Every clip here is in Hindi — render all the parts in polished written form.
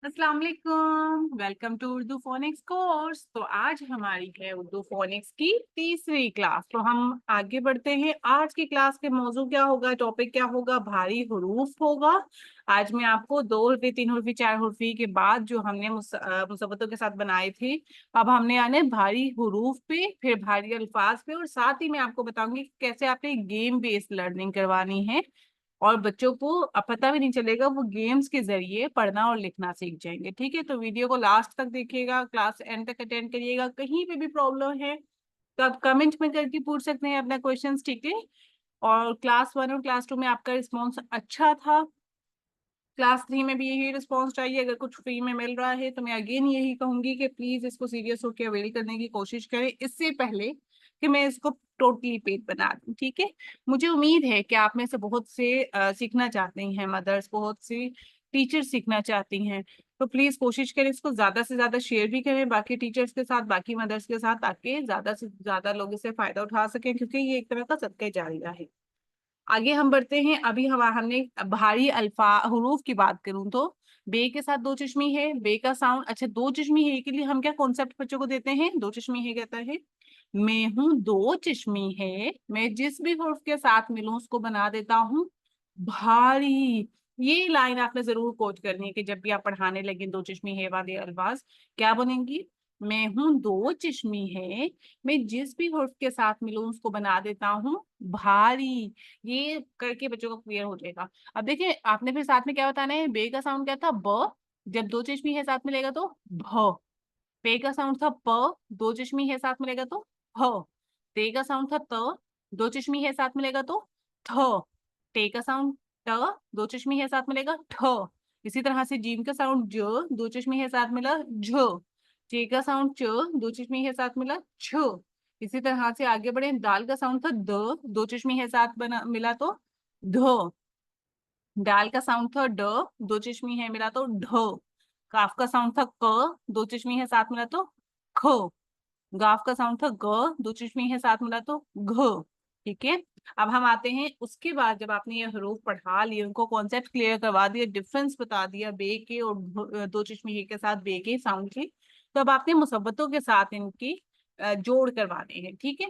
अस्सलाम वालेकुम, welcome to Urdu phonics course. तो आज हमारी है उर्दू फोनिक्स की तीसरी क्लास। तो हम आगे बढ़ते हैं। आज की क्लास के मौजू क्या होगा, टॉपिक क्या होगा? भारी हुरूफ होगा। आज मैं आपको दो हरफी, तीन हरफी, चार हरफी के बाद जो हमने मुसब्बतों के साथ बनाए थे, अब हमने आने भारी हुरूफ पे, फिर भारी अल्फाज पे, और साथ ही मैं आपको बताऊंगी कि कैसे आपने गेम बेस्ड लर्निंग करवानी है और बच्चों को अब पता भी नहीं चलेगा, वो गेम्स के जरिए पढ़ना और लिखना सीख जाएंगे। ठीक है, तो वीडियो को लास्ट तक देखिएगा, क्लास एंड तक अटेंड करिएगा। कहीं पे भी प्रॉब्लम है तो आप कमेंट में करके पूछ सकते हैं अपना क्वेश्चंस। ठीक है, और क्लास 1 और क्लास 2 में आपका रिस्पॉन्स अच्छा था, क्लास 3 में भी यही रिस्पॉन्स चाहिए। अगर कुछ फ्री में मिल रहा है तो मैं अगेन यही कहूंगी कि प्लीज इसको सीरियस होकर अवेल करने की कोशिश करें, इससे पहले कि मैं इसको टोटली पेड बना दूं। ठीक है, मुझे उम्मीद है कि आप में से बहुत से सीखना चाहती हैं मदर्स, बहुत सी टीचर सीखना चाहती हैं। तो प्लीज कोशिश करें इसको ज्यादा से ज्यादा शेयर भी करें बाकी टीचर्स के साथ, बाकी मदर्स के साथ, ताकि ज्यादा से ज्यादा लोग इससे फायदा उठा सकें, क्योंकि ये एक तरह का सदका जारिया है। आगे हम बढ़ते हैं। अभी हमने भारी अल्फा हुरूफ की बात करूं तो बे के साथ दो चश्मी है, बे का साउंड। अच्छा, दो चश्मी है के लिए हम क्या कॉन्सेप्ट बच्चों को देते हैं? दो चश्मी है कहता है मैं हूं दो चश्मी है, मैं जिस भी हुर्फ के साथ मिलूं उसको बना देता हूं भारी। ये लाइन आपने जरूर कोट करनी है कि जब भी आप पढ़ाने लगे दो चश्मी है वाले अल्फाज क्या बनेंगी? मैं हूं दो चश्मी है, मैं जिस भी हुर्फ के साथ मिलूं उसको बना देता हूं भारी। ये करके बच्चों को क्लियर हो जाएगा। अब देखिए, आपने फिर साथ में क्या बताना है? बे का साउंड क्या था? ब। जब दो चश्मी है साथ मिलेगा तो भ। पे का साउंड था प, दो चश्मी है साथ मिलेगा तो ह। ते का साउंड था त, दो चश्मी है साथ मिलेगा तो थ। टे का साउंड ट, दो चश्मी है साथ मिलेगा ठ। इसी तरह से जीम का साउंड ज, दो चश्मी है साथ मिला झ। चे का साउंड च, दो चश्मी है साथ मिला छ। इसी तरह से आगे बढ़े। दाल का साउंड था द, दो चश्मी है साथ बना मिला तो ध। डाल का साउंड था ड, दो चश्मी है मिला तो ढ। काफ का साउंड था क, दो चश्मी है साथ मिला तो ख। गाफ का साउंड था ग, दो चश्मी है साथ मिला तो घ। ठीक है, अब हम आते हैं उसके बाद। जब आपने ये हरूफ पढ़ा लिए, उनको कॉन्सेप्ट क्लियर करवा दिया, डिफरेंस बता दिया बे के और दो चश्मी के साथ बे के साउंड के, तो अब आपने मुसब्बतों के साथ इनकी जोड़ करवाने हैं। ठीक है,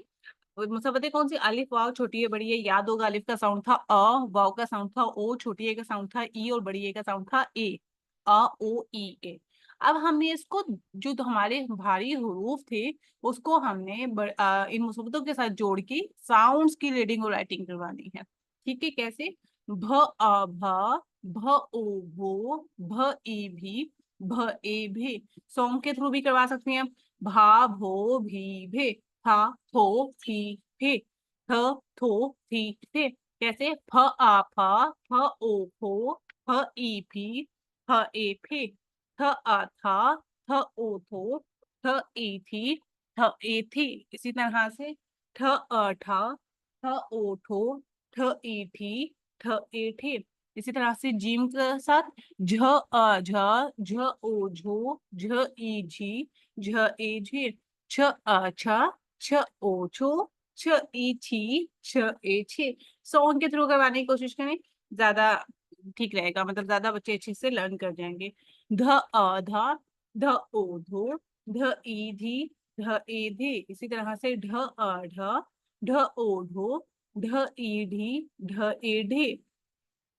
मुसब्बतें कौन सी? अलिफ वाव, छोटी है बड़ी है। याद होगा अलिफ का साउंड था अ, वाव का साउंड था ओ, छोटी ए का साउंड था ई, और बड़ी ए का साउंड था ए। अ ओ ई ए। अब हमने इसको, जो तो हमारे भारी हुरूफ थे, उसको हमने इन मुसब्बतों के साथ जोड़ के साउंड्स की रीडिंग और राइटिंग करवानी है। ठीक है, कैसे? भ अ भ, भ ओ भो, भ ई भी, भ ए भी। सॉन्ग के थ्रू भी करवा सकती हैं। भा भो भी भे, था थो थी फे, थ थो थी फे। कैसे? फ आ फा, फ ओ फो, फ ई फी, फ ए फे, थ आ था, थ ओ थो, थ ई थी, थ ए थी। इसी तरह से ठ अ ठा, ठ ओ ठो, ठ ई थी, ठ ए थे। इसी तरह से जीम के साथ झ अ झ, झ ओ झो, झ ई झी, झ ए झे, छ अ छ, छ ओ छो, छ ई छी, छ ए छे। सॉन्ग के थ्रू करवाने की कोशिश करें, ज्यादा ठीक रहेगा, मतलब ज्यादा बच्चे अच्छे से लर्न कर जाएंगे। ध अ धा, ध ओ धो, ध ई धी, ध ए धे। इसी तरह से ढ अ ढ, ढ ओ ढो, ढ ई ढी, ढ ए ढे।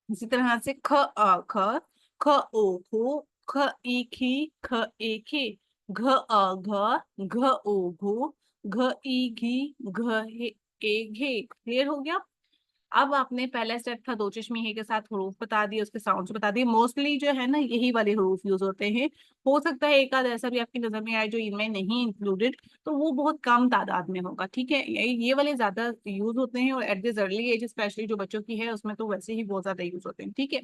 इसी तरह से ख अ ख, ख ओ खो, ख ई खी, ख ए खे, घ अ घ, घ ओ घो, घ ई घी, घ ए घे। क्लियर हो गया? अब आपने पहला स्टेप था दो चश्मी है के साथ हरूफ बता दिए, उसके साउंड्स बता दिए। मोस्टली जो है ना यही वाले हरूफ यूज होते हैं। हो सकता है एक आध ऐसा भी आपकी नजर में आए जो इनमें नहीं इंक्लूडेड, तो वो बहुत कम तादाद में होगा। ठीक है, ये वाले ज्यादा यूज होते हैं, और at this early age specially जो बच्चों की है उसमें तो वैसे ही बहुत ज्यादा यूज होते हैं। ठीक है,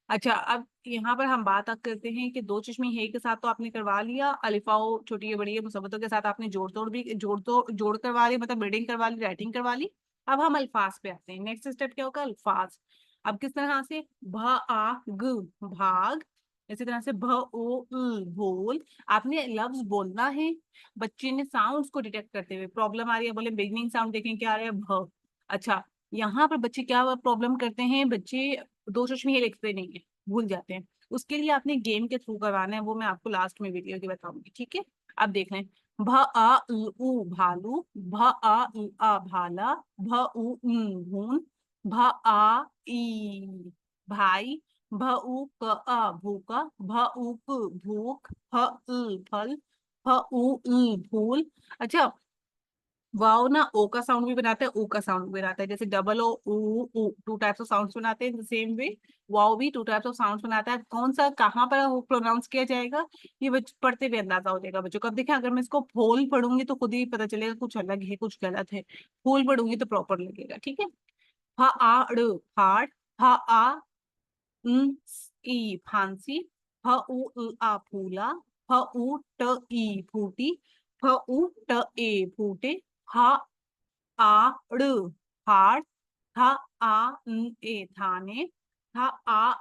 अच्छा, अब यहाँ पर हम बात करते हैं कि दो चश्मी है के साथ तो आपने करवा लिया, अलिफाओ छोटी है बड़ी है मुसब्बतों के साथ आपने जोड़ तोड़ भी जोड़ करवा ली, मतलब रीडिंग करवा ली, राइटिंग करवा ली। अब हम अल्फाज पे आते हैं। नेक्स्ट स्टेप क्या होगा? अल्फाज। अब किस तरह से? भ आ ग भाग। इसी तरह से भ ओ भोल। आपने लफ्ज बोलना है, बच्चे ने साउंड्स को डिटेक्ट करते हुए प्रॉब्लम आ रही है, बोले बिगनिंग साउंड देखें क्या आ रहा है, भ। अच्छा, यहाँ पर बच्चे क्या प्रॉब्लम करते हैं? बच्चे दो चश्मी है लिखते नहीं है, भूल जाते हैं। उसके लिए आपने गेम के थ्रू करवाना है, वो मैं आपको लास्ट में वीडियो की बताऊंगी, ठीक है। अब देख लें, भ आ उ भालू, भ आ आ भाला, भ उ भून, भ आ ई भाई, भ उ क आ भूका, भ उ क भूख, फ फल, फ उ फूल। अच्छा, वाओ ना ओ का साउंड भी बनाता है, ऊ का साउंड भी बनाता है, जैसे डबल ओ ऊ, टू टाइप्स ऑफ साउंड्स बनाते हैं, सेम वे वाओ भी टू टाइप्स ऑफ साउंड्स बनाता है। कौन सा कहाँ पर वो प्रोनाउंस किया जाएगा, ये पढ़ते हुए अंदाजा हो जाएगा बच्चों को। अब देखें, अगर मैं इसको फूल पढ़ूंगी तो खुद ही पता चलेगा कुछ अलग है कुछ गलत है, फूल पढ़ूंगी तो प्रॉपर लगेगा, ठीक है। फ आ ड़ फाड़, फ आ ई फांसी, फ उ आ फूला, फ उ ट ई फूटी, फ उ ट ए फूटे, ह आ ड़ हाड़, थ आ ए थाने, थ आ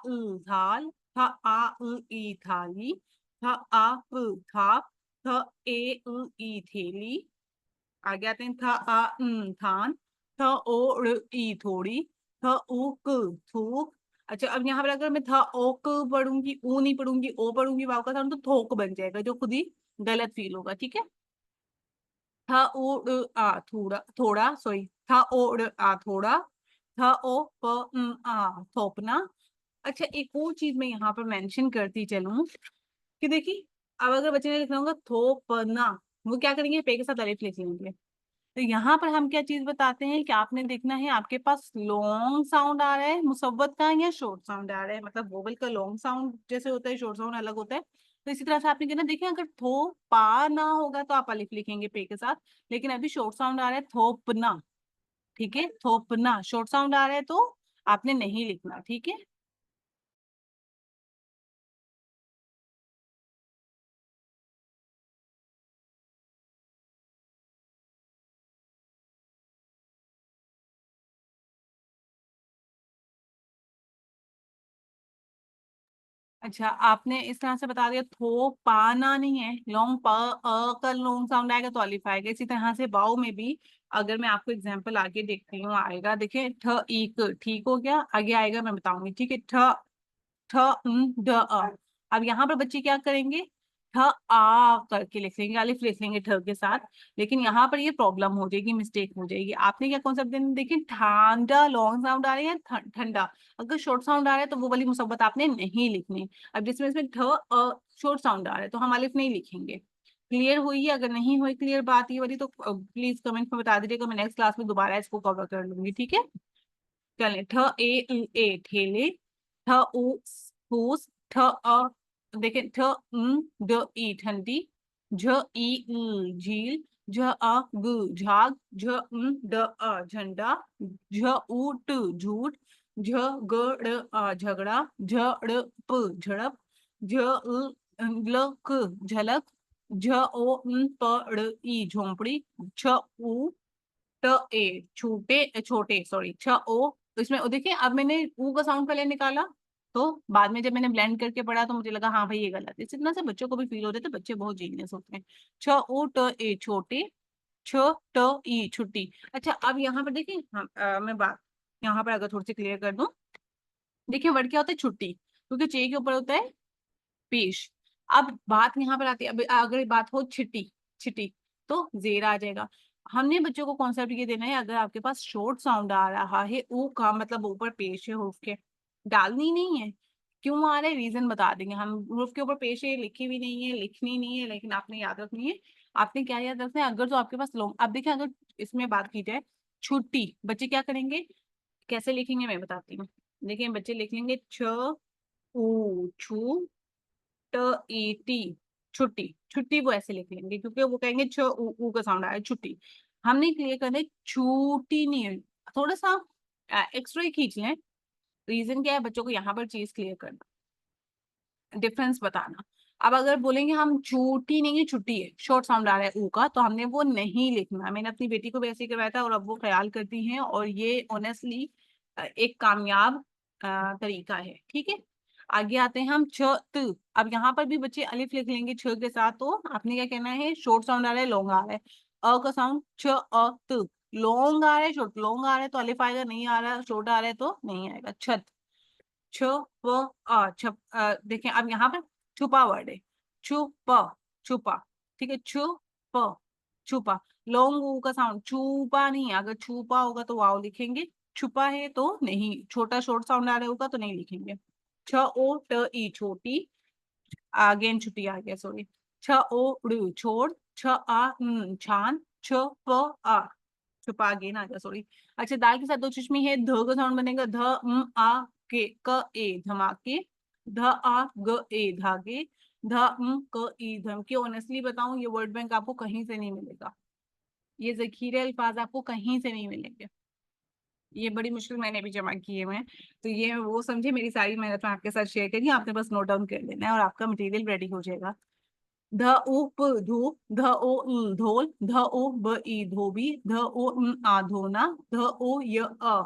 थाल, थ आ ई थाली, थ आ थाप, थ ए ई थेली। आगे आते हैं, थ आ थान, थ ओ ड़ ई थोड़ी, थ उ क थूक। अच्छा, अब यहाँ पर अगर मैं थ ओ क पढ़ूंगी, ऊ नहीं पढ़ूंगी, ओ पढ़ूंगी वाव का साउंड, तो थोक बन जाएगा, जो खुद ही गलत फील होगा, ठीक है। थ ओ ड़ आ थोड़ा थोड़ा, सॉरी, थ ओ ड़ आ थोड़ा, थ ओ प आ थोपना। अच्छा, एक और चीज मैं यहाँ पर मेंशन करती चलूं कि देखिए, अब अगर बच्चे ने लिखना होगा थोपना, वो क्या करेंगे, पे के साथ अलिफ लिख लेंगे। तो यहाँ पर हम क्या चीज बताते हैं कि आपने देखना है आपके पास लॉन्ग साउंड आ रहा है मुसव्वत का या शॉर्ट साउंड आ रहा है, मतलब वोवल का लॉन्ग साउंड जैसे होता है, शॉर्ट साउंड अलग होता है। तो इसी तरह से आपने कहना, देखिए अगर थो पा ना होगा तो आप अलिफ लिखेंगे पे के साथ, लेकिन अभी शॉर्ट साउंड आ रहा है थोपना, ठीक है, थोपना शॉर्ट साउंड आ रहा है तो आपने नहीं लिखना, ठीक है। अच्छा, आपने इस तरह से बता दिया, थो पाना नहीं है, लॉन्ग प अ का लॉन्ग साउंड आएगा तो अलिफ आएगा। इसी तरह से बाओ में भी, अगर मैं आपको एग्जांपल आगे देखती हूँ, आएगा, देखिए, ठ इक ठीक हो गया, आगे आएगा मैं बताऊंगी, ठीक है। ठ ठ ड अब यहाँ पर बच्चे क्या करेंगे, ठ आ करके लिख लेंगे, अलिफ लिख लेंगे ठ के साथ, लेकिन यहाँ पर ये प्रॉब्लम हो जाएगी, मिस्टेक हो जाएगी। आपने क्या कॉन्सेप्ट देना, देखिए, ठंडा लॉन्ग साउंड आ रही है, ठंडा, अगर शॉर्ट साउंड आ रहा है तो वो वाली मुसब्बत आपने नहीं लिखनी। अब जिसमें इसमें ठ शॉर्ट साउंड आ रहा है तो हम अलिफ नहीं लिखेंगे। क्लियर हुई है? अगर नहीं हुई क्लियर बात ये वाली तो प्लीज कमेंट में बता दीजिएगा, मैं नेक्स्ट क्लास में दोबारा इसको कवर कर लूंगी, ठीक है। चलें, ठ ए ए ठेले, ठ उ फूस, ठ अ देखें, ठ ड ई ठंडी, झ ई झील, झ अ ग झाग, झ ड झंडा, झ उ ट झूठ, झ ग ड़ झगड़ा, झ ड़ प झड़प, झ ल क झलक, झ ओ प ड़ ई झोंपड़ी, छ उ ट ए छोटे छोटे, सॉरी, छ ओ। इसमें देखिए, अब मैंने ऊ का साउंड पहले निकाला, तो बाद में जब मैंने ब्लेंड करके पढ़ा तो मुझे लगा हाँ भाई ये गलत है। इस इतना से बच्चों को भी फील हो रहे थे, बच्चे बहुत जीनियस होते हैं। छ ओ ट ए छोटे, छ ट ई छुट्टी। अच्छा, अब यहाँ पर देखिए, मैं बात यहाँ पर अगर थोड़ी सी क्लियर कर दूं, देखिए वर्ड क्या होता है, छुट्टी, क्योंकि चे के ऊपर होता है पेश। अब बात यहाँ पर आती है, अब अगर बात हो छिट्टी, छिट्टी, तो जेर आ जाएगा। हमने बच्चों को कॉन्सेप्ट ये देना है, अगर आपके पास शॉर्ट साउंड आ रहा है, ऊ का मतलब ऊपर पेश है हुर्फ के, डालनी नहीं है। क्यों आ रहा है, रीजन बता देंगे हम। हुर्फ के ऊपर पेश है, लिखी भी नहीं है, लिखनी नहीं है, लेकिन आपने याद रखनी है। आपने क्या याद रखना है, अगर जो आपके पास लॉन्ग, अब देखिए अगर इसमें बात की जाए छुट्टी, बच्चे क्या करेंगे, कैसे लिखेंगे मैं बताती हूँ। देखिए बच्चे लिख लेंगे, छ ऊ छू ट ई टी छुट्टी, छुट्टी वो ऐसे लिख लेंगे, क्योंकि वो कहेंगे छ ऊ का साउंड आया, छुट्टी। हमने क्लियर करना है, छूटी नहीं है, थोड़ा सा एक्स्ट्रा ही खींच लें। रीजन क्या है, बच्चों को यहाँ पर चीज क्लियर करना, डिफरेंस बताना। अब अगर बोलेंगे हम छुट्टी नहीं है, छुट्टी है, शॉर्ट साउंड आ रहा है ऊ का, तो हमने वो नहीं लिखना। मैंने अपनी बेटी को भी ऐसे ही करवाया था और अब वो ख्याल करती हैं, और ये ऑनेस्टली एक कामयाब तरीका है, ठीक है। आगे आते हैं हम, छ त। अब यहाँ पर भी बच्चे अलिफ लिख लेंगे छ के साथ, तो आपने क्या कहना है, शॉर्ट साउंड आ रहा है, लॉन्ग आ रहा है, अ का साउंड, छ अ त, लॉन्ग आ रहा है, शॉर्ट, लॉन्ग आ रहा है तो अलिफ आएगा, नहीं आ रहा है शॉर्ट आ रहा है तो नहीं आएगा। छत, छ प छप देखें अब यहाँ पर छुपा वर्ड है, छुप छुपा, ठीक है, छुप छुपा। लॉन्ग ऊ का साउंड छुपा नहीं है, अगर छुपा होगा तो वाव लिखेंगे, छुपा है तो नहीं, छोटा शॉर्ट साउंड आ रहा होगा तो नहीं लिखेंगे। छ ओ ट ई छोटी, अगेन छुट्टी आ गया सॉरी, छ ओ ड़ छोड़, छ आ छान, छ प आ छुपा, अगेन आ गया सॉरी। अच्छा दाल के साथ दो चश्मी है, ध का साउंड बनेगा ध आ के क ए धमाके, ध आ ग ए धागे, ध क ई धमके। ऑनेस्टली बताऊं ये वर्ड बैंक आपको कहीं से नहीं मिलेगा, ये जखीरे अल्फाज आपको कहीं से नहीं मिलेंगे, ये बड़ी मुश्किल मैंने भी जमा किए हुए हैं। तो ये वो समझे मेरी सारी मेहनत मैं आपके साथ शेयर करी, आपने बस नोट डाउन कर लेना है और आपका मटेरियल रेडी हो जाएगा। ध उ प धूप, ध ओ ढोल, ध ओ ब ई धोबी, ध ओ आ धोना, ध ओ य अ।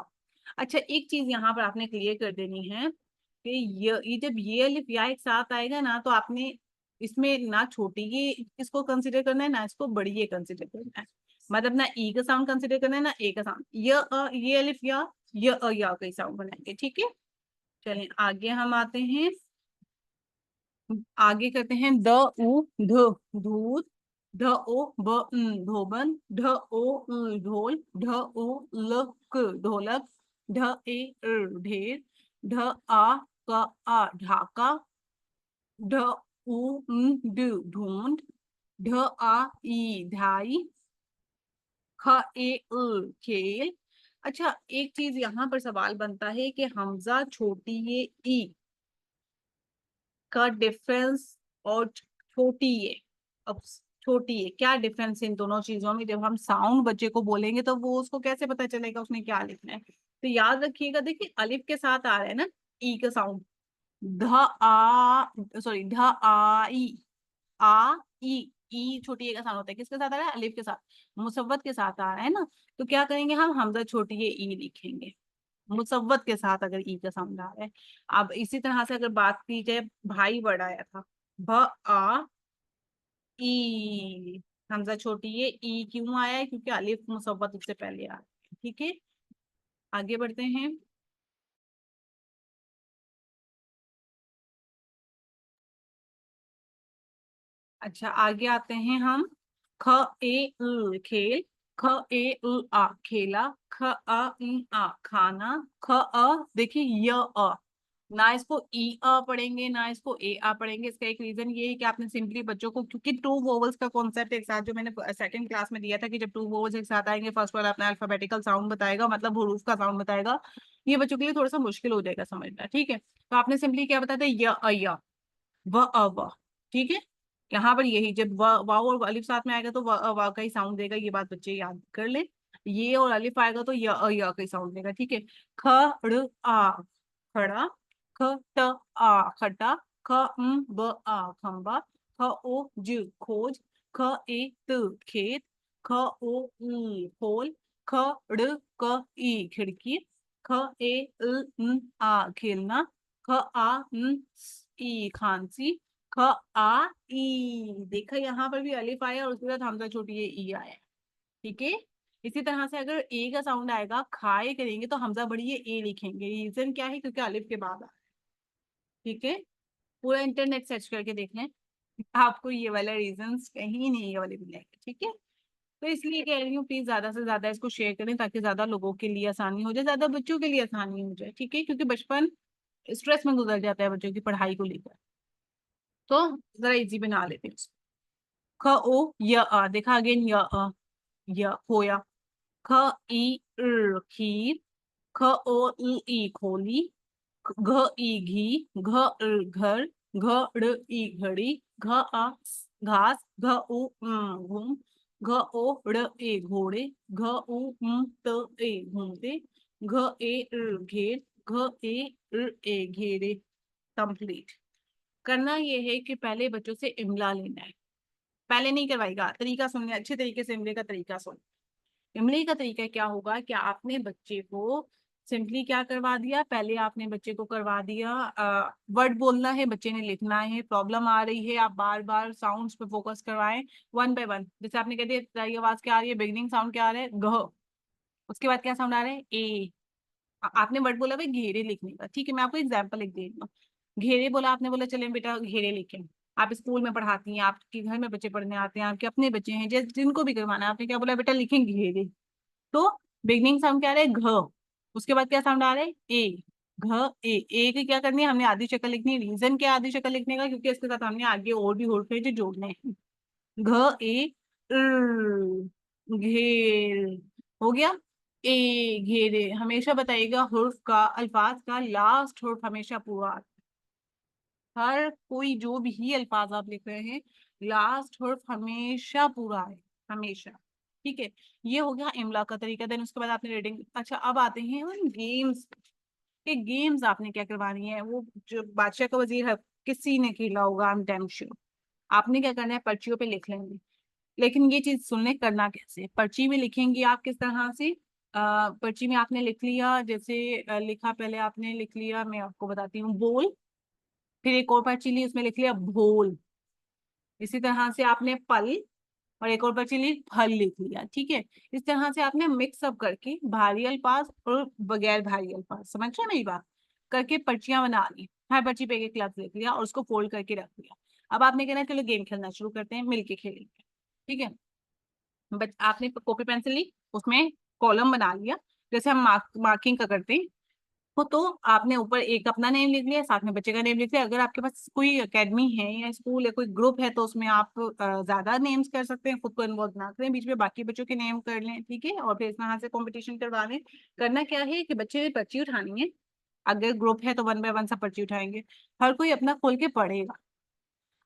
अच्छा एक चीज यहाँ पर आपने क्लियर कर देनी है कि ये जब ये अलिफ या एक साथ आएगा ना तो आपने इसमें ना छोटी ये इसको कंसिडर करना है ना इसको बड़ी ये कंसिडर करना है, मतलब ना ई का साउंड कंसिडर करना है ना ए का साउंड। ये अलिफ या य अ या का साउंड बनाएंगे, ठीक है। चलें आगे हम आते हैं, आगे करते हैं द उ ध दूध, ढ ओ ब धोबन, ढ ओ ढोल, ढ ओ ल क ढोलक, ढ ए ढेर, ढ आ क आ ढाका, ढ उ ड ढूंढ, ढ आ ई ढाई, ख ए खेल। अच्छा एक चीज यहाँ पर सवाल बनता है कि हमजा छोटी ये ई का डिफरेंस और छोटी ये, अब छोटी ये क्या डिफरेंस इन दोनों चीजों में, जब हम साउंड बच्चे को बोलेंगे तो वो उसको कैसे पता चलेगा उसने क्या लिखना है। तो याद रखिएगा, देखिए अलिफ के साथ आ रहा है ना ई का साउंड, ध आ सॉरी ध आ ई छोटी ए का साउंड होता है, किसके साथ आ रहा है अलिफ के साथ, मुसव्वत के साथ आ रहा है ना। तो क्या करेंगे हम हमजा छोटी ए ई लिखेंगे मुसव्वत के साथ अगर ई का साउंड आ रहा है। अब इसी तरह से अगर बात की जाए भाई बड़ा आया था, भ आ ई, हमजा छोटी है ई क्यों आया है क्योंकि अलिफ मुसव्वत उससे पहले आ रहा है, ठीक है। आगे बढ़ते हैं, अच्छा आगे आते हैं हम, ख ए खेल, ख ए खेला, ख आ खाना, ख देखिए य ना इसको ई पढ़ेंगे ना इसको ए पढ़ेंगे। इसका एक रीजन ये है कि आपने सिंपली बच्चों को, क्योंकि टू वोवल्स का कॉन्सेप्ट एक साथ जो मैंने सेकंड क्लास में दिया था कि जब टू वोवल्स एक साथ आएंगे फर्स्ट वाला अपना अल्फाबेटिकल साउंड बताएगा मतलब हुरूफ का साउंड बताएगा, ये बच्चों के लिए थोड़ा सा मुश्किल हो जाएगा समझना, ठीक है। तो आपने सिंपली क्या बताया था य व व, ठीक है। यहाँ पर यही जब वाव और अलिफ साथ में आएगा तो व का ही साउंड देगा, ये बात बच्चे याद कर ले। ये और अलिफ आएगा तो य का ही साउंड देगा, ठीक है। ख ड़ आ खड़ा, ख ट आ खटा, ख ब आ खंबा, ख ओ ज खोज, ख ए त खेत, ख ओ खोल, ख ड़ क ई खिड़की, ख ए आ खेलना, ख आ ई खांसी, ख आ ई। देखा यहाँ पर भी अलिफ आया और उसके साथ हमजा छोटी ये ई आया, ठीक है। इसी तरह से अगर ए का साउंड आएगा खाए करेंगे तो हमजा बड़ी ए लिखेंगे, रीजन क्या है क्योंकि अलिफ के बाद आ रहा है, ठीक है। पूरा इंटरनेट सर्च करके देख लें, आपको ये वाला रीजन कहीं नहीं ये वाले मिलेंगे, ठीक है। तो इसलिए कह रही हूँ प्लीज ज्यादा से ज्यादा इसको शेयर करें ताकि ज्यादा लोगों के लिए आसानी हो जाए, ज्यादा बच्चों के लिए आसानी हो जाए, ठीक है, क्योंकि बचपन स्ट्रेस में गुजर जाता है बच्चों की पढ़ाई को लेकर। तो जरा इजी बना लेते हैं उसको। ख ओ य देखा अगेन य खोया, ख ई खीर, ख ओ ई खोली, घ ई घी, घ घर, घ ड़ ई घड़ी, घ आ घास, घ उ घूम, घ ओ ड़ ए घोड़े, घ उ त ए घूमते, घ ए घेर, घ ए घेरे। कंप्लीट। करना ये है कि पहले बच्चों से इमला लेना है, पहले नहीं करवाएगा, तरीका सुनने अच्छे तरीके से इमले का तरीका सुन। इमली का तरीका क्या होगा कि आपने बच्चे को सिंपली क्या करवा दिया, पहले आपने बच्चे को करवा दिया वर्ड बोलना है, बच्चे ने लिखना है, प्रॉब्लम आ रही है आप बार बार साउंड्स पे फोकस करवाएं वन बाय वन। जैसे आपने कह दिया आवाज क्या आ रही है, बिगनिंग साउंड क्या आ रहा है घ, उसके बाद क्या साउंड आ रहा है ए, आपने वर्ड बोला भाई घेरे लिखने का, ठीक है, मैं आपको एग्जाम्पल लिख दे रही हूँ। घेरे बोला आपने, बोला चले बेटा घेरे लिखें। आप स्कूल में पढ़ाती हैं, आपके घर में बच्चे पढ़ने आते हैं, आपके अपने बच्चे हैं, जिनको भी करवाना है, आपने क्या बोला बेटा लिखें घेरे। तो बिगनिंग साउंड क्या आ रहा है, घ। उसके बाद क्या साउंड आ रहा है, ए। घ ए की क्या करनी है, हमने आधी शक्ल लिखनी है। रीजन क्या आधी शक्ल लिखने का, क्योंकि इसके साथ हमने आगे और भी हर्फ है जो जोड़ने हैं। घ ए घेर हो गया। ए घेरे, हमेशा बताइएगा हर्फ का, अल्फाज का लास्ट हर्फ हमेशा पूरा आता है। हर कोई जो भी अल्फाज आप लिख रहे हैं, लास्ट हर्फ हमेशा पूरा है, हमेशा। ठीक है, ये हो गया इमला का तरीका। देन उसके बाद आपने रीडिंग। अच्छा, अब आते हैं उन गेम्स के। गेम्स आपने क्या करवानी है, वो जो बादशाह का वजीर है, किसी ने खेला होगा, आई एम डैम श्योर। आपने क्या करना है, पर्चियों पे लिख लेंगे। लेकिन ये चीज सुनने करना कैसे, पर्ची में लिखेंगे आप किस तरह से। पर्ची में आपने लिख लिया, जैसे लिखा, पहले आपने लिख लिया, मैं आपको बताती हूँ, बोल। फिर एक और पर्ची ली, उसमें लिख लिया भोल। इसी तरह से आपने पल, और एक और पर्ची ली, फल लिख लिया। ठीक है, इस तरह से आपने मिक्स अप करके भारी अल्फाज और बगैर भारी अल्फाज, समझ रहे हैं मेरी बात, करके पर्चियां बना ली। हर पर्ची पे एक लफ्ज लिख लिया और उसको फोल्ड करके रख लिया। अब आपने कहना है चलो गेम खेलना शुरू करते हैं, मिलके खेलेंगे। ठीक है, बट आपने कॉपी पेंसिल ली, उसमें कॉलम बना लिया, जैसे हम मार्किंग का करते हैं। तो आपने ऊपर एक अपना नेम लिख लिया, साथ में बच्चे का नेम लिख लिया। अगर आपके पास कोई एकेडमी है या स्कूल है, कोई ग्रुप है, तो उसमें आप ज्यादा नेम्स कर सकते हैं, खुद को इन्वॉल्व ना करें, बीच में बाकी बच्चों के नेम कर लें। ठीक है, और फिर इस तरह से कंपटीशन करवा लें। करना क्या है कि बच्चे ने पर्ची उठानी है। अगर ग्रुप है तो 1 बाय 1 सब पर्ची उठाएंगे, हर कोई अपना खोल के पढ़ेगा।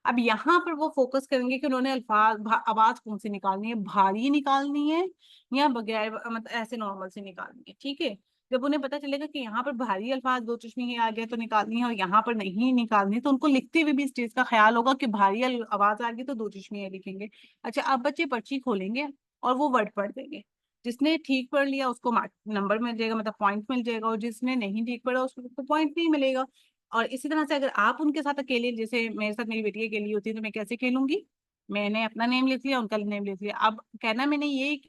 अब यहाँ पर वो फोकस करेंगे कि उन्होंने आवाज कौन सी निकालनी है, भारी निकालनी है या बगैर, मतलब ऐसे नॉर्मल से निकालनी है। ठीक है, जब उन्हें पता चलेगा कि यहाँ पर भारी अल्फाज दो चश्मे आ गए तो निकालनी है, और यहाँ पर नहीं निकालनी, तो उनको लिखते हुए भी इस चीज का ख्याल होगा कि भारी आवाज आ गई तो दो चश्मे लिखेंगे। अच्छा, अब बच्चे पर्ची खोलेंगे और वो वर्ड पढ़ देंगे। जिसने ठीक पढ़ लिया उसको मार्क नंबर मिल जाएगा, मतलब पॉइंट मिल जाएगा, और जिसने नहीं ठीक पढ़ा उसको पॉइंट नहीं मिलेगा। और इसी तरह से अगर आप उनके साथ अकेले, जैसे मेरे साथ मेरी बेटी अकेली होती है, तो मैं कैसे खेलूंगी, मैंने अपना नेम लिख लिया, उनका नेम लिख लिया। अब कहना मैंने ये,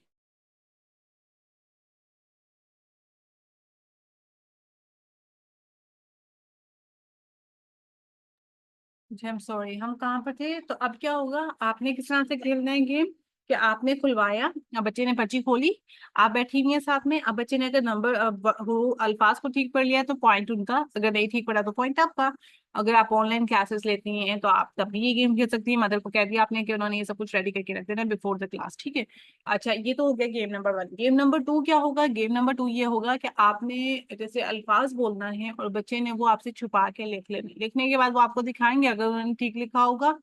जी आई एम सॉरी, हम कहाँ पर थे। तो अब क्या होगा, आपने किस तरह से खेलना है गेम, कि आपने खुलवाया, अब बच्चे ने पर्ची खोली, आप बैठी हुई हैं साथ में। अब बच्चे ने अगर नंबर वो अल्फाज को ठीक पढ़ लिया तो पॉइंट उनका, अगर नहीं ठीक पढ़ा तो पॉइंट आपका। अगर आप ऑनलाइन क्लासेस लेती हैं तो आप तब भी ये गेम खेल सकती हैं। मदर को कह दिया आपने कि उन्होंने ये सब कुछ रेडी करके रख देना बिफोर द क्लास। ठीक है, अच्छा, ये तो हो गया गेम नंबर 1। गेम नंबर 2 क्या होगा, गेम नंबर 2 ये होगा कि आपने जैसे अल्फाज बोलना है और बच्चे ने वो आपसे छुपा के लिख लेने, लिखने के बाद वो आपको दिखाएंगे। अगर उन्होंने ठीक लिखा होगा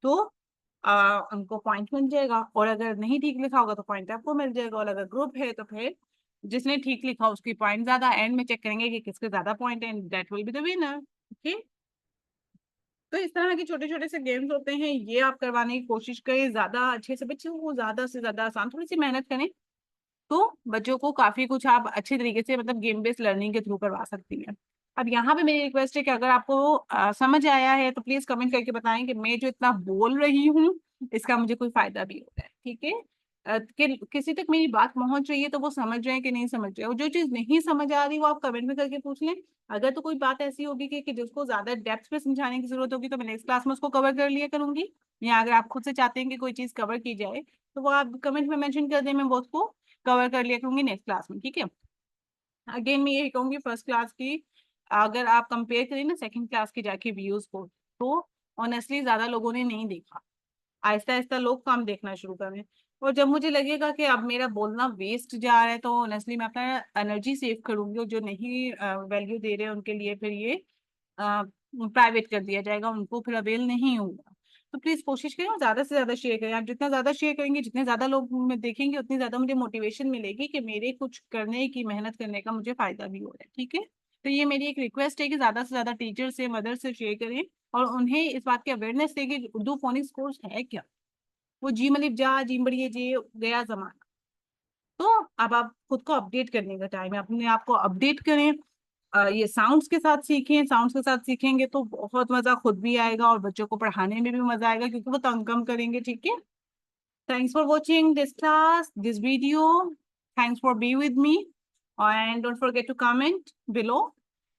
तो उनको पॉइंट मिल जाएगा, और अगर नहीं ठीक लिखा होगा तो पॉइंट आपको मिल जाएगा। और अगर ग्रुप है तो फिर जिसने ठीक लिखा उसकी पॉइंट ज्यादा, एंड में चेक करेंगे कि किसके ज्यादा पॉइंट है, that will be the winner. Okay, तो इस तरह के छोटे छोटे से गेम्स होते हैं, ये आप करवाने की कोशिश करें, ज्यादा अच्छे से बच्चे को, ज्यादा से ज्यादा आसान, थोड़ी सी मेहनत करें तो बच्चों को काफी कुछ आप अच्छे तरीके से, मतलब गेम बेस्ड लर्निंग के थ्रू करवा सकती हैं। अब यहाँ पे मेरी रिक्वेस्ट है कि अगर आपको समझ आया है तो प्लीज कमेंट करके बताएं कि मैं जो इतना बोल रही हूँ इसका मुझे कोई फायदा भी हो रहा है। ठीक है, कि किसी तक मेरी बात पहुंच रही है तो वो समझ रहे हैं कि नहीं समझ रहे, और जो चीज नहीं समझ आ रही वो आप कमेंट में करके पूछ लें। अगर तो कोई बात ऐसी होगी कि जिसको ज्यादा डेप्थ में समझाने की जरूरत होगी तो मैं नेक्स्ट क्लास में उसको कवर कर लिया करूंगी। या अगर आप खुद से चाहते हैं कि कोई चीज कवर की जाए तो वो आप कमेंट में मेंशन कर दें, मैं वो उसको कवर कर लिया करूंगी नेक्स्ट क्लास में। ठीक है, अगेन मैं यही कहूंगी, फर्स्ट क्लास की अगर आप कंपेयर करें ना सेकंड क्लास की जाके व्यूज को, तो ऑनेस्टली ज्यादा लोगों ने नहीं देखा। आहिस्ता आहिस्ता लोग कम देखना शुरू करें। और जब मुझे लगेगा कि अब मेरा बोलना वेस्ट जा रहा है तो ऑनेस्टली मैं अपना एनर्जी सेव करूंगी, और जो नहीं वैल्यू दे रहे हैं उनके लिए फिर ये प्राइवेट कर दिया जाएगा, उनको फिर अवेल नहीं होगा। तो प्लीज कोशिश करें और ज्यादा से ज्यादा शेयर करें। आप जितना ज्यादा शेयर करेंगे, जितने ज्यादा लोग में देखेंगे, उतनी ज्यादा मुझे मोटिवेशन मिलेगी कि मेरे कुछ करने की, मेहनत करने का मुझे फायदा भी हो रहा है। ठीक है, तो ये मेरी एक रिक्वेस्ट है कि ज्यादा से ज्यादा टीचर से, मदर से शेयर करें, और उन्हें इस बात की अवेयरनेस दे कि उर्दू फोनिक्स कोर्स है क्या। वो जी मलिफ जा, जी बड़ी जे गया जमाना। तो अब आप खुद को अपडेट करने का टाइम है, अपने आप को अपडेट करें। ये साउंड्स के साथ सीखें, साउंड्स के साथ सीखेंगे तो बहुत मजा खुद भी आएगा और बच्चों को पढ़ाने में भी मजा आएगा, क्योंकि वो तंग कम करेंगे। ठीक है, thanks for watching this class, this video, thanks for be with me. And don't forget to comment below.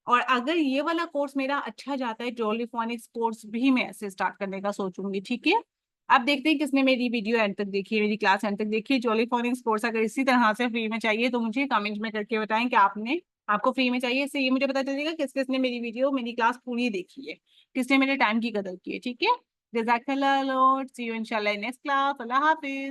और अगर ये वाला कोर्स मेरा अच्छा जाता है, जॉलीफोनिक्स कोर्स भी मैं ऐसे स्टार्ट करने का सोचूंगी, ठीक है। अब देखते हैं किसने मेरी वीडियो एंड तक देखी है, मेरी क्लास एंड तक देखी है। जॉलीफोनिक्स कोर्स अगर इसी तरह से फ्री में चाहिए तो मुझे कमेंट में करके बताएं कि आपको फ्री में चाहिए। इससे ये मुझे पता चलेगा किस किसने मेरी वीडियो, मेरी क्लास पूरी देखी है, किसने मेरे टाइम की कदर की है, ठीक है। जज़ाकल्लाह लॉट, सी यू इंशाल्लाह नेक्स्ट क्लास। अल्लाह हाफिज।